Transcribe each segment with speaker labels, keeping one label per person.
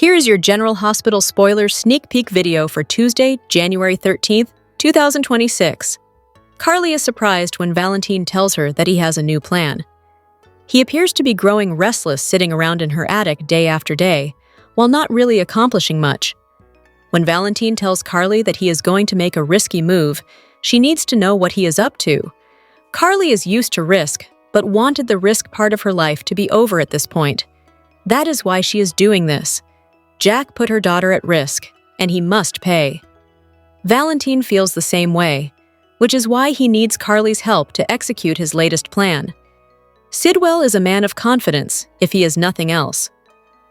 Speaker 1: Here is your General Hospital spoiler sneak peek video for Tuesday, January 13th, 2026. Carly is surprised when Valentine tells her that he has a new plan. He appears to be growing restless sitting around in her attic day after day, while not really accomplishing much. When Valentine tells Carly that he is going to make a risky move, she needs to know what he is up to. Carly is used to risk, but wanted the risk part of her life to be over at this point. That is why she is doing this. Jack put her daughter at risk, and he must pay. Valentine feels the same way, which is why he needs Carly's help to execute his latest plan. Sidwell is a man of confidence, if he is nothing else.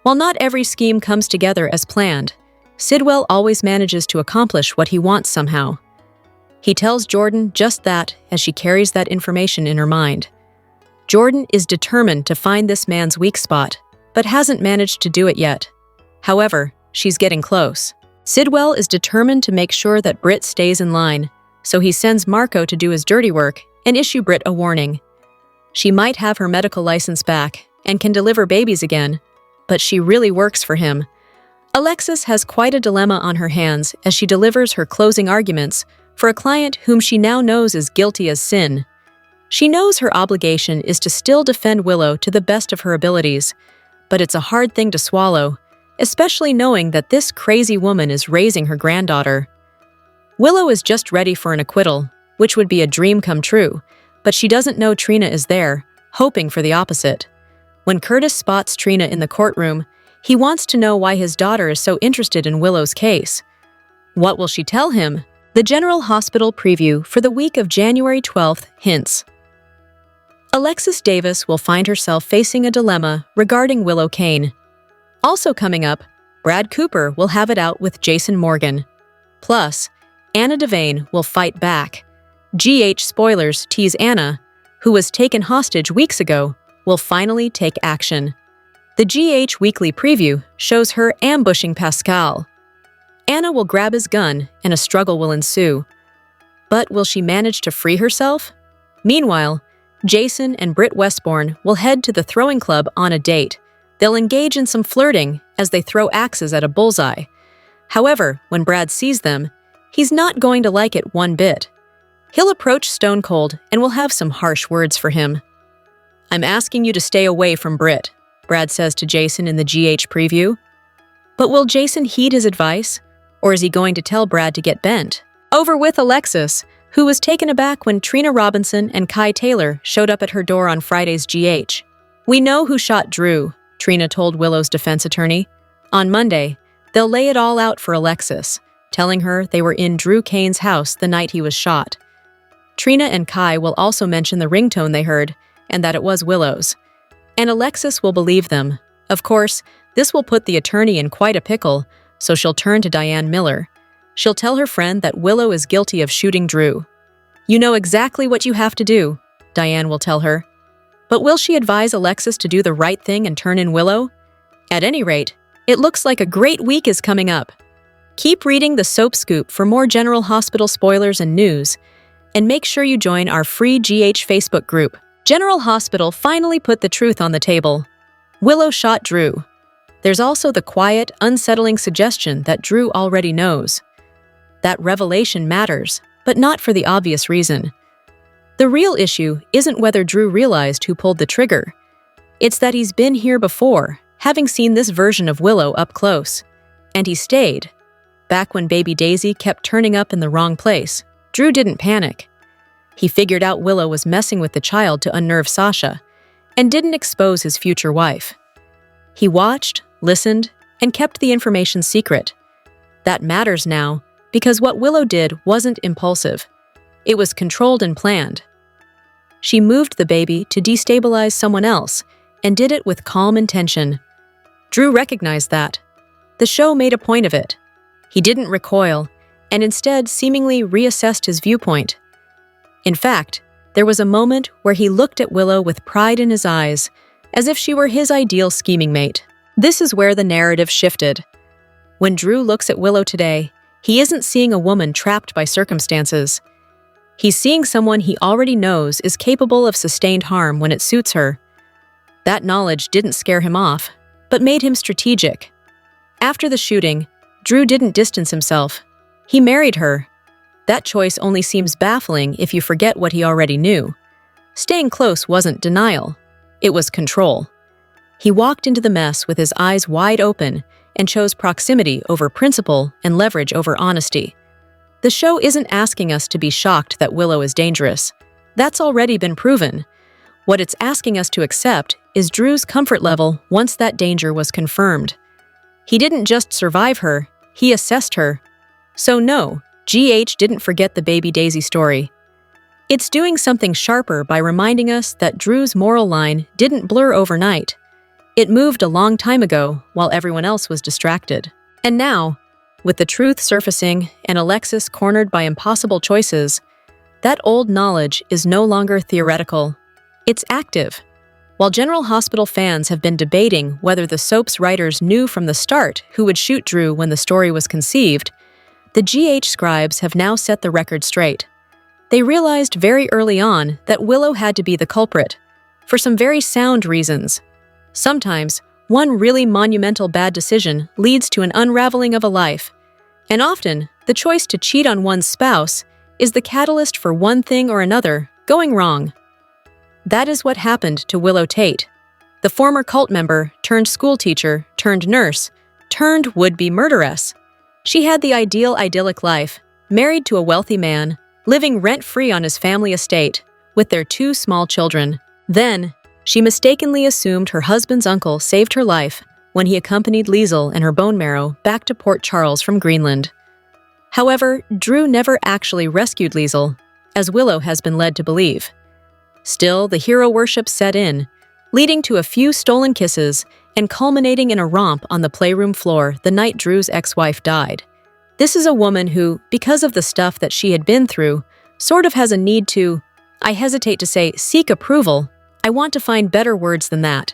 Speaker 1: While not every scheme comes together as planned, Sidwell always manages to accomplish what he wants somehow. He tells Jordan just that as she carries that information in her mind. Jordan is determined to find this man's weak spot, but hasn't managed to do it yet. However, she's getting close. Sidwell is determined to make sure that Britt stays in line, so he sends Marco to do his dirty work and issue Britt a warning. She might have her medical license back and can deliver babies again, but she really works for him. Alexis has quite a dilemma on her hands as she delivers her closing arguments for a client whom she now knows is guilty as sin. She knows her obligation is to still defend Willow to the best of her abilities, but it's a hard thing to swallow, especially knowing that this crazy woman is raising her granddaughter. Willow is just ready for an acquittal, which would be a dream come true, but she doesn't know Trina is there, hoping for the opposite. When Curtis spots Trina in the courtroom, he wants to know why his daughter is so interested in Willow's case. What will she tell him? The General Hospital preview for the week of January 12th hints. Alexis Davis will find herself facing a dilemma regarding Willow Kane. Also coming up, Brad Cooper will have it out with Jason Morgan. Plus, Anna Devane will fight back. GH spoilers tease Anna, who was taken hostage weeks ago, will finally take action. The GH Weekly Preview shows her ambushing Pascal. Anna will grab his gun and a struggle will ensue. But will she manage to free herself? Meanwhile, Jason and Britt Westbourne will head to the throwing club on a date. They'll engage in some flirting as they throw axes at a bullseye. However, when Brad sees them, he's not going to like it one bit. He'll approach Stone Cold and will have some harsh words for him. "I'm asking you to stay away from Britt," Brad says to Jason in the GH preview. But will Jason heed his advice, or is he going to tell Brad to get bent? Over with Alexis, who was taken aback when Trina Robinson and Kai Taylor showed up at her door on Friday's GH. "We know who shot Drew," Trina told Willow's defense attorney. On Monday, they'll lay it all out for Alexis, telling her they were in Drew Kane's house the night he was shot. Trina and Kai will also mention the ringtone they heard and that it was Willow's. And Alexis will believe them. Of course, this will put the attorney in quite a pickle, so she'll turn to Diane Miller. She'll tell her friend that Willow is guilty of shooting Drew. "You know exactly what you have to do," Diane will tell her. But will she advise Alexis to do the right thing and turn in Willow? At any rate, it looks like a great week is coming up. Keep reading the Soap Scoop for more General Hospital spoilers and news, and make sure you join our free GH Facebook group. General Hospital finally put the truth on the table. Willow shot Drew. There's also the quiet, unsettling suggestion that Drew already knows. That revelation matters, but not for the obvious reason. The real issue isn't whether Drew realized who pulled the trigger. It's that he's been here before, having seen this version of Willow up close. And he stayed. Back when baby Daisy kept turning up in the wrong place, Drew didn't panic. He figured out Willow was messing with the child to unnerve Sasha, and didn't expose his future wife. He watched, listened, and kept the information secret. That matters now, because what Willow did wasn't impulsive. It was controlled and planned. She moved the baby to destabilize someone else, and did it with calm intention. Drew recognized that. The show made a point of it. He didn't recoil, and instead seemingly reassessed his viewpoint. In fact, there was a moment where he looked at Willow with pride in his eyes, as if she were his ideal scheming mate. This is where the narrative shifted. When Drew looks at Willow today, he isn't seeing a woman trapped by circumstances. He's seeing someone he already knows is capable of sustained harm when it suits her. That knowledge didn't scare him off, but made him strategic. After the shooting, Drew didn't distance himself. He married her. That choice only seems baffling if you forget what he already knew. Staying close wasn't denial. It was control. He walked into the mess with his eyes wide open and chose proximity over principle and leverage over honesty. The show isn't asking us to be shocked that Willow is dangerous. That's already been proven. What it's asking us to accept is Drew's comfort level once that danger was confirmed. He didn't just survive her, he assessed her. So no, GH didn't forget the baby Daisy story. It's doing something sharper by reminding us that Drew's moral line didn't blur overnight. It moved a long time ago while everyone else was distracted. And now, with the truth surfacing and Alexis cornered by impossible choices, that old knowledge is no longer theoretical. It's active. While General Hospital fans have been debating whether the soap's writers knew from the start who would shoot Drew when the story was conceived, the GH scribes have now set the record straight. They realized very early on that Willow had to be the culprit, for some very sound reasons. Sometimes, one really monumental bad decision leads to an unraveling of a life, and often, the choice to cheat on one's spouse is the catalyst for one thing or another going wrong. That is what happened to Willow Tate, the former cult member turned schoolteacher turned nurse turned would-be murderess. She had the ideal idyllic life, married to a wealthy man, living rent-free on his family estate, with their 2 small children. Then, she mistakenly assumed her husband's uncle saved her life when he accompanied Liesel and her bone marrow back to Port Charles from Greenland. However, Drew never actually rescued Liesel, as Willow has been led to believe. Still, the hero worship set in, leading to a few stolen kisses and culminating in a romp on the playroom floor the night Drew's ex-wife died. This is a woman who, because of the stuff that she had been through, sort of has a need to, I hesitate to say seek approval. I want to find better words than that.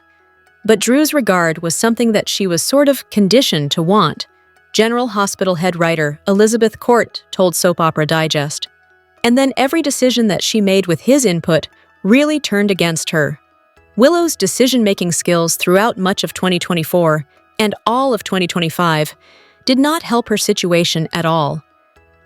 Speaker 1: But Drew's regard was something that she was sort of conditioned to want, General Hospital head writer Elizabeth Court told Soap Opera Digest. And then every decision that she made with his input really turned against her. Willow's decision-making skills throughout much of 2024 and all of 2025 did not help her situation at all,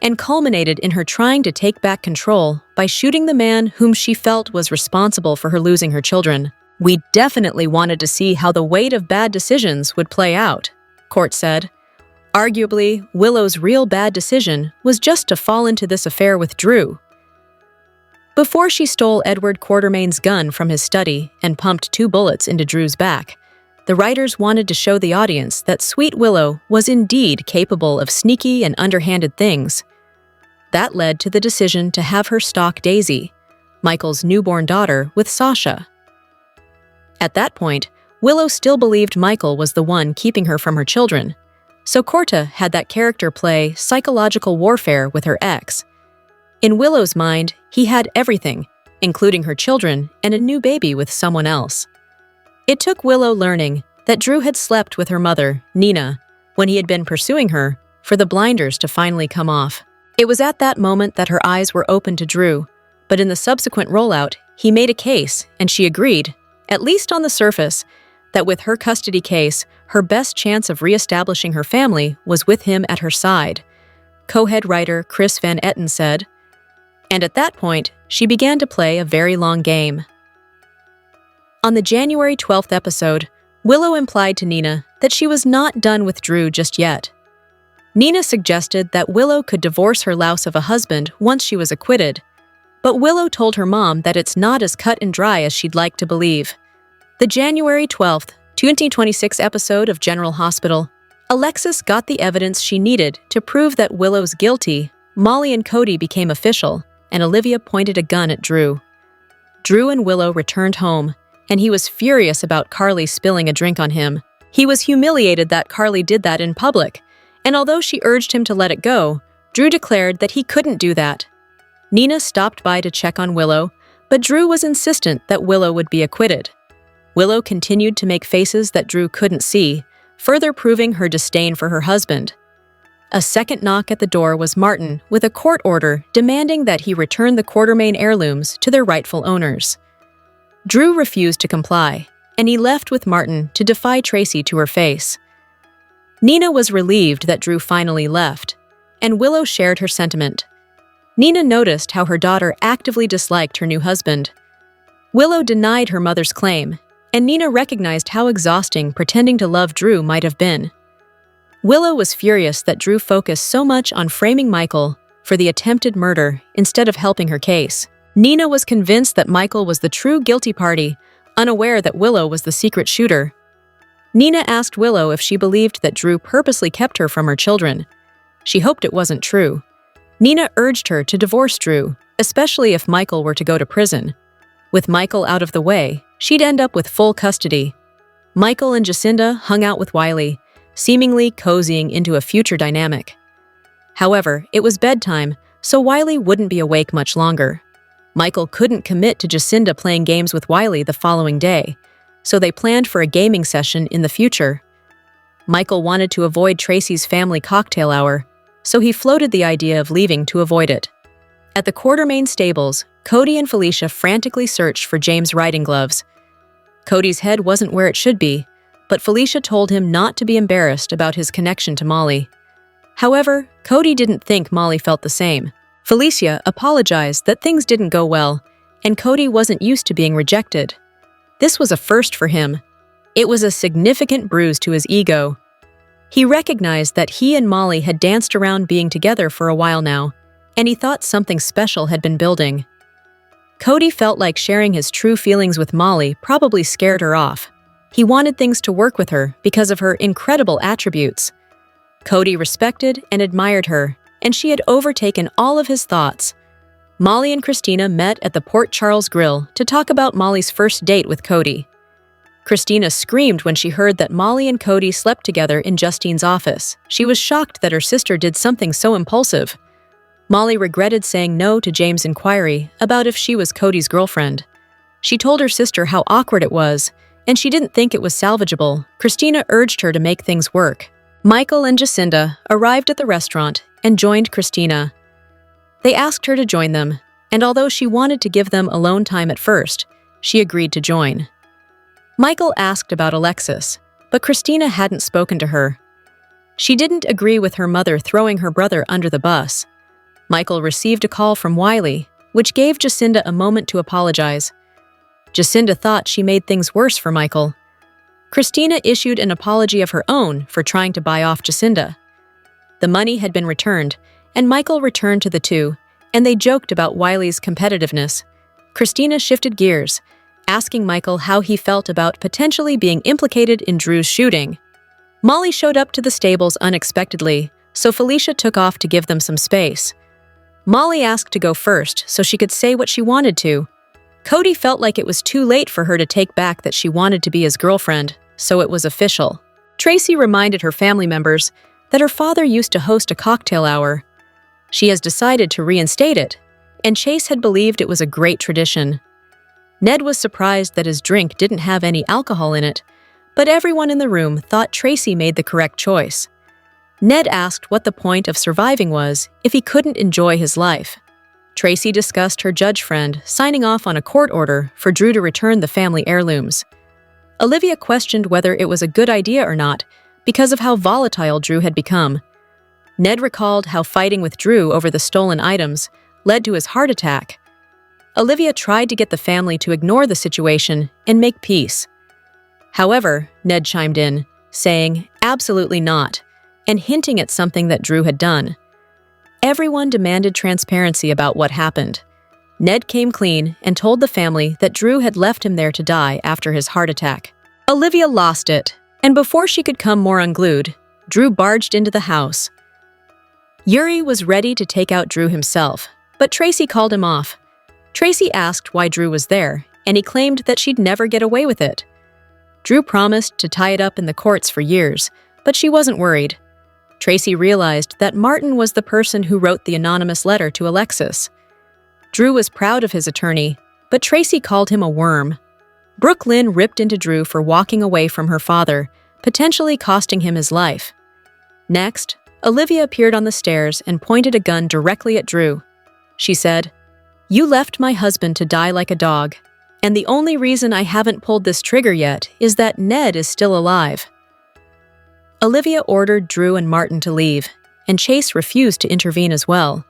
Speaker 1: and culminated in her trying to take back control by shooting the man whom she felt was responsible for her losing her children. We definitely wanted to see how the weight of bad decisions would play out, Court said. Arguably, Willow's real bad decision was just to fall into this affair with Drew. Before she stole Edward Quartermain's gun from his study and pumped 2 bullets into Drew's back, the writers wanted to show the audience that sweet Willow was indeed capable of sneaky and underhanded things. That led to the decision to have her stalk Daisy, Michael's newborn daughter, with Sasha. At that point, Willow still believed Michael was the one keeping her from her children, so Corta had that character play psychological warfare with her ex. In Willow's mind, he had everything, including her children and a new baby with someone else. It took Willow learning that Drew had slept with her mother, Nina, when he had been pursuing her, for the blinders to finally come off. It was at that moment that her eyes were open to Drew, but in the subsequent rollout, he made a case, and she agreed, at least on the surface, that with her custody case, her best chance of reestablishing her family was with him at her side. Co-head writer Chris Van Etten said, and at that point, she began to play a very long game. On the January 12th episode, Willow implied to Nina that she was not done with Drew just yet. Nina suggested that Willow could divorce her louse of a husband once she was acquitted, but Willow told her mom that it's not as cut and dry as she'd like to believe. The January 12th, 2026 episode of General Hospital, Alexis got the evidence she needed to prove that Willow's guilty. Molly and Cody became official, and Olivia pointed a gun at Drew. Drew and Willow returned home, and he was furious about Carly spilling a drink on him. He was humiliated that Carly did that in public, and although she urged him to let it go, Drew declared that he couldn't do that. Nina stopped by to check on Willow, but Drew was insistent that Willow would be acquitted. Willow continued to make faces that Drew couldn't see, further proving her disdain for her husband. A second knock at the door was Martin with a court order demanding that he return the Quartermain heirlooms to their rightful owners. Drew refused to comply, and he left with Martin to defy Tracy to her face. Nina was relieved that Drew finally left, and Willow shared her sentiment. Nina noticed how her daughter actively disliked her new husband. Willow denied her mother's claim, and Nina recognized how exhausting pretending to love Drew might have been. Willow was furious that Drew focused so much on framing Michael for the attempted murder instead of helping her case. Nina was convinced that Michael was the true guilty party, unaware that Willow was the secret shooter. Nina asked Willow if she believed that Drew purposely kept her from her children. She hoped it wasn't true. Nina urged her to divorce Drew, especially if Michael were to go to prison. With Michael out of the way, she'd end up with full custody. Michael and Jacinda hung out with Wiley, seemingly cozying into a future dynamic. However, it was bedtime, so Wiley wouldn't be awake much longer. Michael couldn't commit to Jacinda playing games with Wiley the following day, so they planned for a gaming session in the future. Michael wanted to avoid Tracy's family cocktail hour, so he floated the idea of leaving to avoid it. At the Quartermain stables, Cody and Felicia frantically searched for James' riding gloves. Cody's head wasn't where it should be, but Felicia told him not to be embarrassed about his connection to Molly. However, Cody didn't think Molly felt the same. Felicia apologized that things didn't go well, and Cody wasn't used to being rejected. This was a first for him. It was a significant bruise to his ego. He recognized that he and Molly had danced around being together for a while now, and he thought something special had been building. Cody felt like sharing his true feelings with Molly probably scared her off. He wanted things to work with her because of her incredible attributes. Cody respected and admired her, and she had overtaken all of his thoughts. Molly and Christina met at the Port Charles Grill to talk about Molly's first date with Cody. Christina screamed when she heard that Molly and Cody slept together in Justine's office. She was shocked that her sister did something so impulsive. Molly regretted saying no to James' inquiry about if she was Cody's girlfriend. She told her sister how awkward it was, and she didn't think it was salvageable. Christina urged her to make things work. Michael and Jacinda arrived at the restaurant and joined Christina. They asked her to join them, and although she wanted to give them alone time at first, she agreed to join. Michael asked about Alexis, but Christina hadn't spoken to her. She didn't agree with her mother throwing her brother under the bus. Michael received a call from Wiley, which gave Jacinda a moment to apologize. Jacinda thought she made things worse for Michael. Christina issued an apology of her own for trying to buy off Jacinda. The money had been returned, and Michael returned to the two, and they joked about Wiley's competitiveness. Christina shifted gears, asking Michael how he felt about potentially being implicated in Drew's shooting. Molly showed up to the stables unexpectedly, so Felicia took off to give them some space. Molly asked to go first so she could say what she wanted to. Cody felt like it was too late for her to take back that she wanted to be his girlfriend, so it was official. Tracy reminded her family members that her father used to host a cocktail hour. She has decided to reinstate it, and Chase had believed it was a great tradition. Ned was surprised that his drink didn't have any alcohol in it, but everyone in the room thought Tracy made the correct choice. Ned asked what the point of surviving was if he couldn't enjoy his life. Tracy discussed her judge friend signing off on a court order for Drew to return the family heirlooms. Olivia questioned whether it was a good idea or not because of how volatile Drew had become. Ned recalled how fighting with Drew over the stolen items led to his heart attack. Olivia tried to get the family to ignore the situation and make peace. However, Ned chimed in, saying, "Absolutely not," and hinting at something that Drew had done. Everyone demanded transparency about what happened. Ned came clean and told the family that Drew had left him there to die after his heart attack. Olivia lost it, and before she could come more unglued, Drew barged into the house. Yuri was ready to take out Drew himself, but Tracy called him off. Tracy asked why Drew was there, and he claimed that she'd never get away with it. Drew promised to tie it up in the courts for years, but she wasn't worried. Tracy realized that Martin was the person who wrote the anonymous letter to Alexis. Drew was proud of his attorney, but Tracy called him a worm. Brooke Lynn ripped into Drew for walking away from her father, potentially costing him his life. Next, Olivia appeared on the stairs and pointed a gun directly at Drew. She said, "You left my husband to die like a dog, and the only reason I haven't pulled this trigger yet is that Ned is still alive." Olivia ordered Drew and Martin to leave, and Chase refused to intervene as well.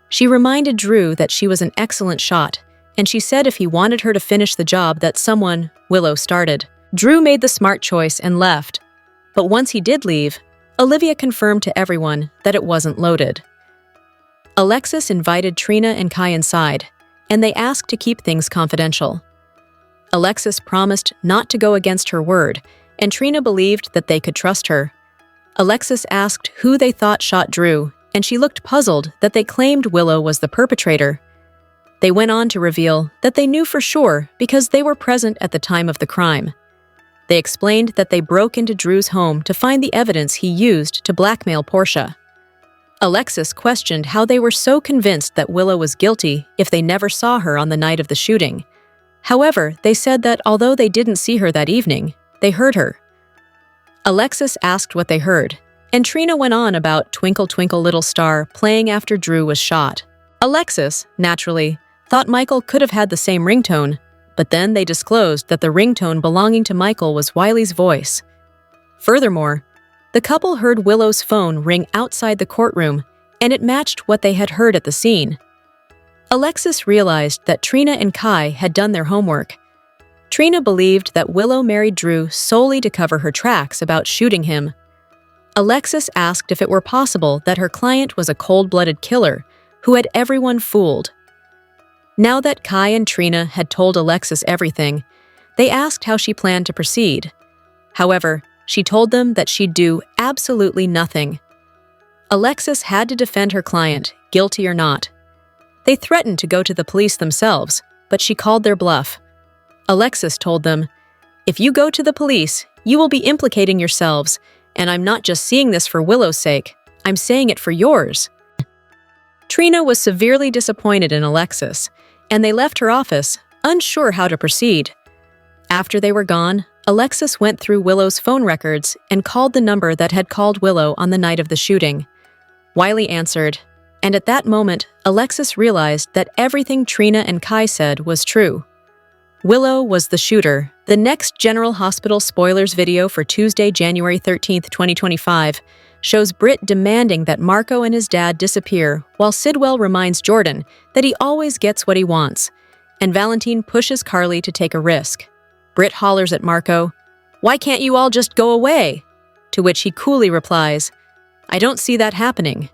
Speaker 1: She reminded Drew that she was an excellent shot, and she said if he wanted her to finish the job that someone, Willow, started. Drew made the smart choice and left, but once he did leave, Olivia confirmed to everyone that it wasn't loaded. Alexis invited Trina and Kai inside, and they asked to keep things confidential. Alexis promised not to go against her word, and Trina believed that they could trust her. Alexis asked who they thought shot Drew, and she looked puzzled that they claimed Willow was the perpetrator. They went on to reveal that they knew for sure because they were present at the time of the crime. They explained that they broke into Drew's home to find the evidence he used to blackmail Portia. Alexis questioned how they were so convinced that Willow was guilty if they never saw her on the night of the shooting. However, they said that although they didn't see her that evening, they heard her. Alexis asked what they heard, and Trina went on about Twinkle Twinkle Little Star playing after Drew was shot. Alexis, naturally, thought Michael could have had the same ringtone, but then they disclosed that the ringtone belonging to Michael was Wiley's voice. Furthermore, the couple heard Willow's phone ring outside the courtroom, and it matched what they had heard at the scene. Alexis realized that Trina and Kai had done their homework. Trina believed that Willow married Drew solely to cover her tracks about shooting him. Alexis asked if it were possible that her client was a cold-blooded killer who had everyone fooled. Now that Kai and Trina had told Alexis everything, they asked how she planned to proceed. However, she told them that she'd do absolutely nothing. Alexis had to defend her client, guilty or not. They threatened to go to the police themselves, but she called their bluff. Alexis told them, "If you go to the police, you will be implicating yourselves, and I'm not just seeing this for Willow's sake, I'm saying it for yours." Trina was severely disappointed in Alexis, and they left her office, unsure how to proceed. After they were gone, Alexis went through Willow's phone records and called the number that had called Willow on the night of the shooting. Wiley answered, and at that moment, Alexis realized that everything Trina and Kai said was true. Willow was the shooter. The next General Hospital spoilers video for Tuesday, January 13th, 2025, shows Britt demanding that Marco and his dad disappear, while Sidwell reminds Jordan that he always gets what he wants, and Valentine pushes Carly to take a risk. Britt hollers at Marco, "Why can't you all just go away?" To which he coolly replies, "I don't see that happening."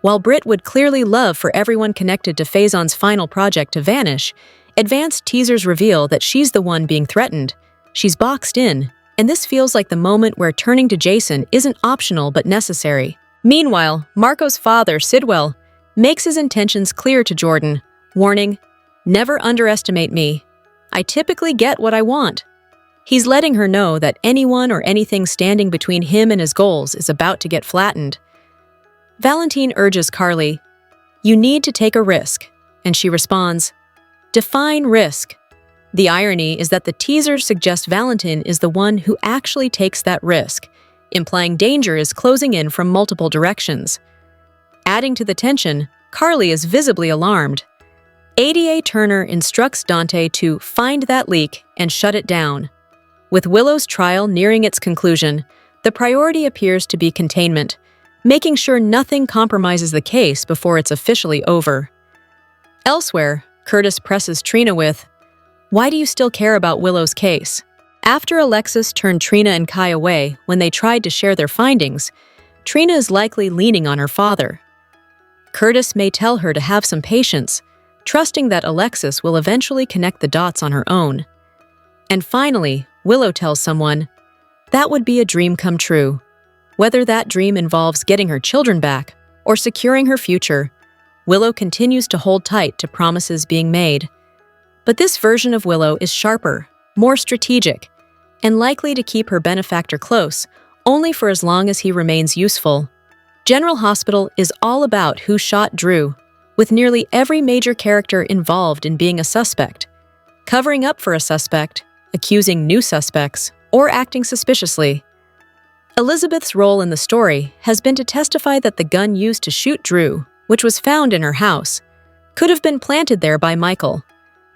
Speaker 1: While Britt would clearly love for everyone connected to Faison's final project to vanish, advanced teasers reveal that she's the one being threatened. She's boxed in, and this feels like the moment where turning to Jason isn't optional but necessary. Meanwhile, Marco's father, Sidwell, makes his intentions clear to Jordan, warning, "Never underestimate me. I typically get what I want." He's letting her know that anyone or anything standing between him and his goals is about to get flattened. Valentine urges Carly, "You need to take a risk," and she responds, "Define risk." The irony is that the teasers suggest Valentine is the one who actually takes that risk, implying danger is closing in from multiple directions. Adding to the tension, Carly is visibly alarmed. ADA Turner instructs Dante to find that leak and shut it down. With Willow's trial nearing its conclusion, the priority appears to be containment, making sure nothing compromises the case before it's officially over. Elsewhere, Curtis presses Trina with, "Why do you still care about Willow's case?" After Alexis turned Trina and Kai away when they tried to share their findings, Trina is likely leaning on her father. Curtis may tell her to have some patience, trusting that Alexis will eventually connect the dots on her own. And finally, Willow tells someone, "That would be a dream come true." Whether that dream involves getting her children back or securing her future, Willow continues to hold tight to promises being made. But this version of Willow is sharper, more strategic, and likely to keep her benefactor close only for as long as he remains useful. General Hospital is all about who shot Drew, with nearly every major character involved in being a suspect, covering up for a suspect, accusing new suspects, or acting suspiciously. Elizabeth's role in the story has been to testify that the gun used to shoot Drew, which was found in her house, could have been planted there by Michael.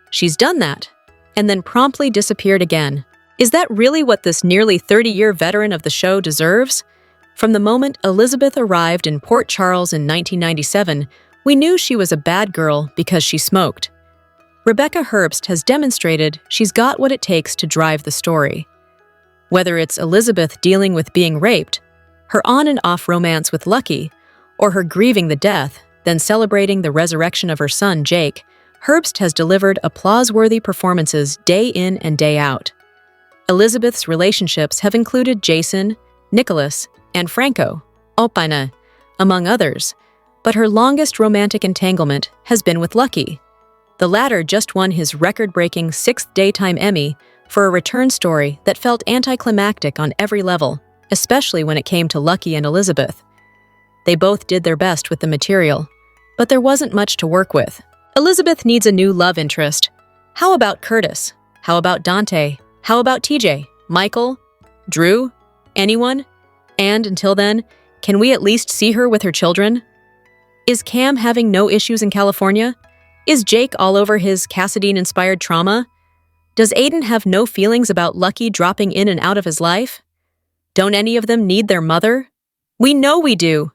Speaker 1: She's done that, and then promptly disappeared again. Is that really what this nearly 30-year veteran of the show deserves? From the moment Elizabeth arrived in Port Charles in 1997, we knew she was a bad girl because she smoked. Rebecca Herbst has demonstrated she's got what it takes to drive the story. Whether it's Elizabeth dealing with being raped, her on and off romance with Lucky, or her grieving the death, then celebrating the resurrection of her son, Jake, Herbst has delivered applause-worthy performances day in and day out. Elizabeth's relationships have included Jason, Nicholas, and Franco, Opina, among others, but her longest romantic entanglement has been with Lucky. The latter just won his record-breaking 6th Daytime Emmy for a return story that felt anticlimactic on every level, especially when it came to Lucky and Elizabeth. They both did their best with the material, but there wasn't much to work with. Elizabeth needs a new love interest. How about Curtis? How about Dante? How about TJ? Michael? Drew? Anyone? And until then, can we at least see her with her children? Is Cam having no issues in California? Is Jake all over his Cassadine-inspired trauma? Does Aiden have no feelings about Lucky dropping in and out of his life? Don't any of them need their mother? We know we do.